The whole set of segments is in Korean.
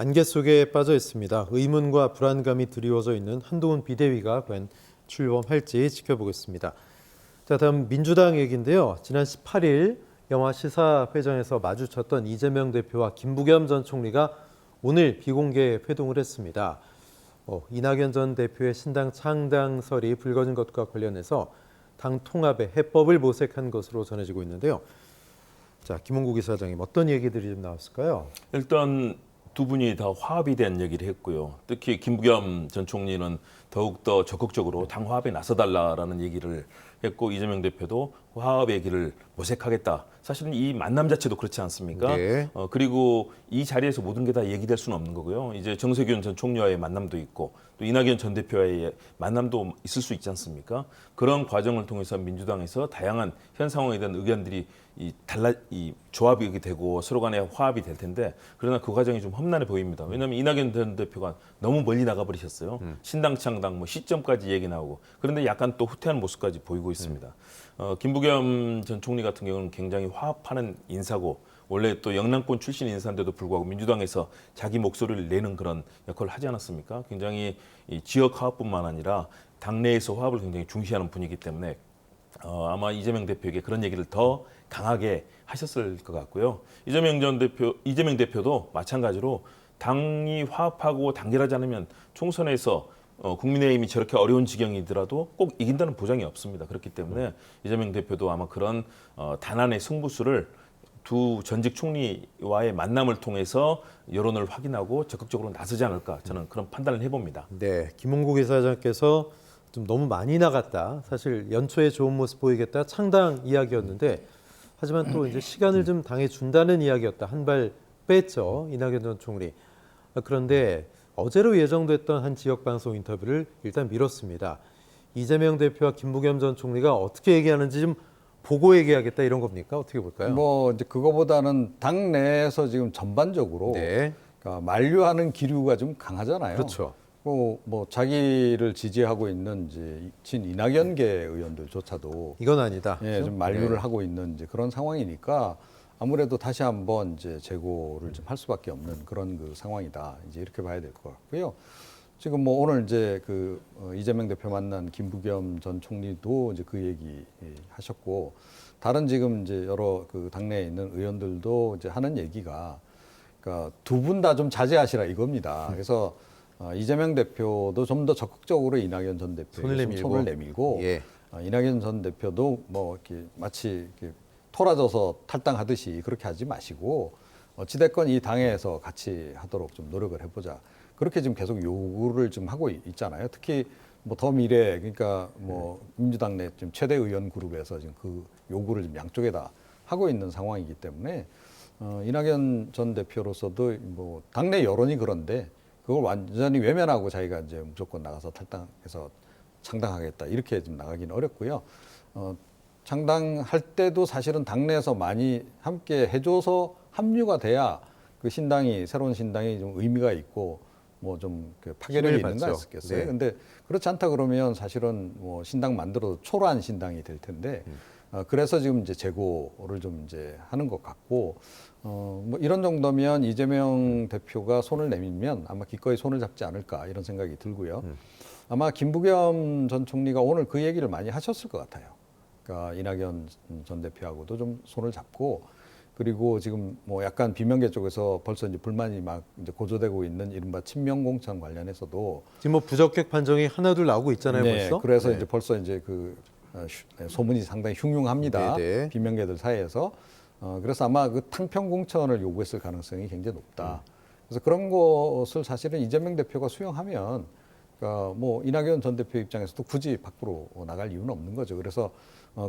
안개 속에 빠져 있습니다. 의문과 불안감이 드리워져 있는 한동훈 비대위가 과연 출범할지 지켜보겠습니다. 자, 다음 민주당 얘기인데요. 지난 18일 영화 시사회전에서 마주쳤던 이재명 대표와 김부겸 전 총리가 오늘 비공개 회동을 했습니다. 이낙연 전 대표의 신당 창당설이 불거진 것과 관련해서 당 통합의 해법을 모색한 것으로 전해지고 있는데요. 자, 김홍국 이사장님, 어떤 얘기들이 좀 나왔을까요? 일단 두 분이 다 화합이 된 얘기를 했고요. 특히 김부겸 전 총리는 더욱더 적극적으로 당 화합에 나서달라라는 얘기를 했고, 이재명 대표도 화합 얘기를 모색하겠다. 사실은 이 만남 자체도 그렇지 않습니까? 네. 그리고 이 자리에서 모든 게 다 얘기될 수는 없는 거고요. 이제 정세균 전 총리와의 만남도 있고 또 이낙연 전 대표와의 만남도 있을 수 있지 않습니까? 그런 과정을 통해서 민주당에서 다양한 현 상황에 대한 의견들이 이 조합이 되고 서로 간에 화합이 될 텐데, 그러나 그 과정이 좀 험난해 보입니다. 왜냐하면 이낙연 전 대표가 너무 멀리 나가버리셨어요. 신당 창당 뭐 시점까지 얘기 나오고, 그런데 약간 또 후퇴하는 모습까지 보이고 있습니다. 김부겸 전 총리 같은 경우는 굉장히 화합하는 인사고, 원래 또 영남권 출신 인사인데도 불구하고 민주당에서 자기 목소리를 내는 그런 역할을 하지 않았습니까? 굉장히 이 지역 화합뿐만 아니라 당내에서 화합을 굉장히 중시하는 분이기 때문에 아마 이재명 대표에게 그런 얘기를 더 강하게 하셨을 것 같고요. 이재명 대표도 마찬가지로 당이 화합하고 단결하지 않으면 총선에서 국민의힘이 저렇게 어려운 지경이더라도 꼭 이긴다는 보장이 없습니다. 그렇기 때문에 이재명 대표도 아마 그런 단안의 승부수를 두 전직 총리와의 만남을 통해서 여론을 확인하고 적극적으로 나서지 않을까, 저는 그런 판단을 해봅니다. 네, 김홍국 이사장께서 좀 너무 많이 나갔다. 사실 연초에 좋은 모습 보이겠다. 창당 이야기였는데, 하지만 또 이제 시간을 좀 당해 준다는 이야기였다. 한 발 뺐죠, 이낙연 전 총리. 그런데 어제로 예정됐던 한 지역 방송 인터뷰를 일단 미뤘습니다. 이재명 대표와 김부겸 전 총리가 어떻게 얘기하는지 좀 보고 얘기하겠다, 이런 겁니까? 어떻게 볼까요? 뭐 이제 그거보다는 당 내에서 지금 전반적으로 네, 그러니까 만류하는 기류가 좀 강하잖아요. 그렇죠. 뭐 자기를 지지하고 있는 이제 친 이낙연계 의원들조차도 이건 아니다. 예, 좀 만류를 네. 하고 있는 이제 그런 상황이니까 아무래도 다시 한번 이제 재고를 좀 할 수밖에 없는 그런 그 상황이다. 이제 이렇게 봐야 될 것 같고요. 지금 뭐 오늘 이제 그 이재명 대표 만난 김부겸 전 총리도 이제 그 얘기 하셨고, 다른 지금 이제 여러 그 당내에 있는 의원들도 이제 하는 얘기가, 그러니까 두 분 다 좀 자제하시라 이겁니다. 그래서 이재명 대표도 좀 더 적극적으로 이낙연 전 대표에게 손을 내밀고, 예. 이낙연 전 대표도 뭐 이렇게 마치 이렇게 토라져서 탈당하듯이 그렇게 하지 마시고 어찌됐건 이 당에서 같이 하도록 좀 노력을 해보자. 그렇게 지금 계속 요구를 좀 하고 있잖아요. 특히 뭐 더 미래, 그러니까 뭐 민주당 내 지금 최대 의원 그룹에서 지금 그 요구를 좀 양쪽에다 하고 있는 상황이기 때문에 이낙연 전 대표로서도 뭐 당내 여론이 그런데 그걸 완전히 외면하고 자기가 이제 무조건 나가서 탈당해서 창당하겠다 이렇게 좀 나가기는 어렵고요. 창당할 때도 사실은 당내에서 많이 함께 해줘서 합류가 돼야 그 신당이, 새로운 신당이 좀 의미가 있고 뭐 좀 파괴력이 있는 거 아니겠어요? 네. 근데 그렇지 않다 그러면 사실은 뭐 신당 만들어도 초라한 신당이 될 텐데 그래서 지금 이제 재고를 좀 이제 하는 것 같고 뭐 이런 정도면 이재명 대표가 손을 내밀면 아마 기꺼이 손을 잡지 않을까 이런 생각이 들고요. 아마 김부겸 전 총리가 오늘 그 얘기를 많이 하셨을 것 같아요. 그러니까 이낙연 전 대표하고도 좀 손을 잡고, 그리고 지금 뭐 약간 비명계 쪽에서 벌써 이제 불만이 막 이제 고조되고 있는 이른바 친명공천 관련해서도 지금 뭐 부적격 판정이 하나둘 나오고 있잖아요, 네, 벌써. 그래서 네. 이제 벌써 이제 그 소문이 상당히 흉흉합니다. 네네. 비명계들 사이에서. 그래서 아마 그 탕평 공천을 요구했을 가능성이 굉장히 높다. 그래서 그런 것을 사실은 이재명 대표가 수용하면, 그러니까 뭐 이낙연 전 대표 입장에서도 굳이 밖으로 나갈 이유는 없는 거죠. 그래서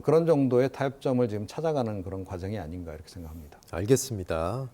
그런 정도의 타협점을 지금 찾아가는 그런 과정이 아닌가 이렇게 생각합니다. 알겠습니다.